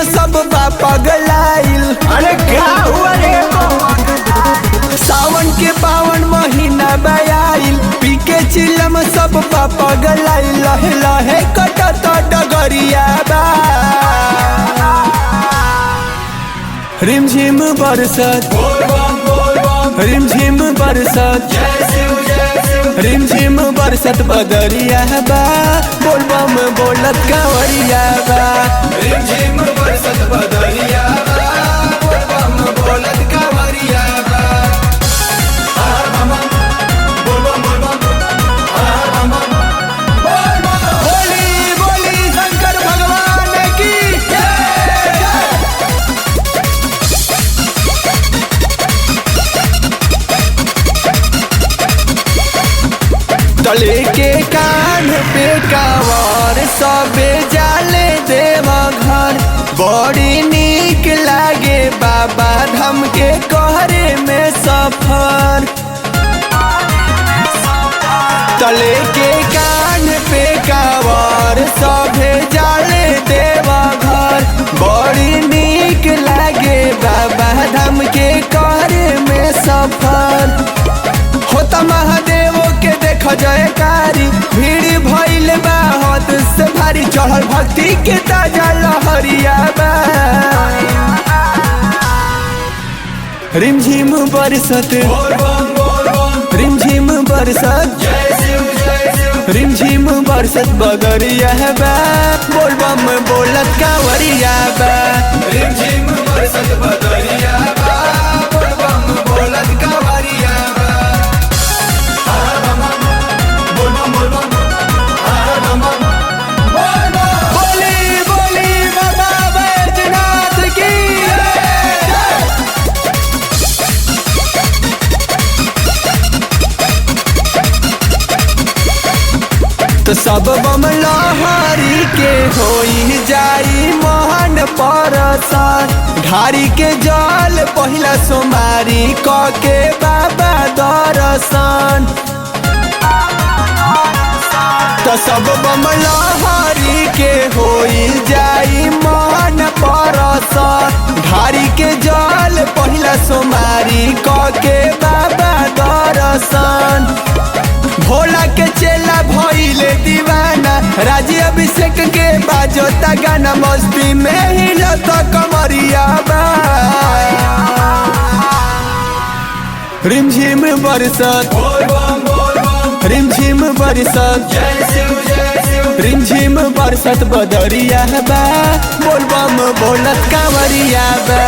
सब बा पगलाइल। अरे क्या हुआ रे? सावन के पावन महीना बयाइल, पी के चिलम सब बा पगलाइल। लहे लहे कटत डगरिया बा, रिमझिम बरसत, रिमझिम बरसत, रिमझिम बरसत बदरिया बा, बोलबम बोलत कांवरिया बा। रिमझिम बरसत बदरिया बा, बोलबम बोलत कांवरिया बा। बोली बोली शंकर भगवान की तले के कान पे कांवर सबे जाले देवा घर। बड़ी नीक लागे बाबा धाम के कहरे में सफर। तले के कान पे कांवर सबे जाले देवा घर। बड़ी नीक लागे बाबा धाम के कहरे में सफर। होता महादेव के देख जयकारी, भीड़ भइल बा हद से भारी। चढ़ल भक्ति के ताजा लहरिया बा, रिमझिम बरसत, रिमझिम बरसत, रिमझिम बरसत बदरिया बा, बोलबम बोलत कांवरिया बा। रिमझिम बरसत बदरिया बा, बोलबम बोलत कांवरिया बा। बोली बोली बाबा बैजनाथ की तो सब बम लहरी के होई जाई मोहन परसान। ढारी के जल पहिला सोमारी क के बाबा दर्शन। तो सब बम लहरी के होई जाई मोहन परसान। ढारी के जल पहिला सोमारी क के बाबा दर्शन। भोला के चेला भइले दीवाना, राजी अभिषेक के बाजोता गाना। मस्ती में हिलत कमरिया बा, रिमझिम बरसत, रिमझिम बरसत, रिमझिम बरसत बदरिया बा, बोलबम बोलत कांवरिया बा।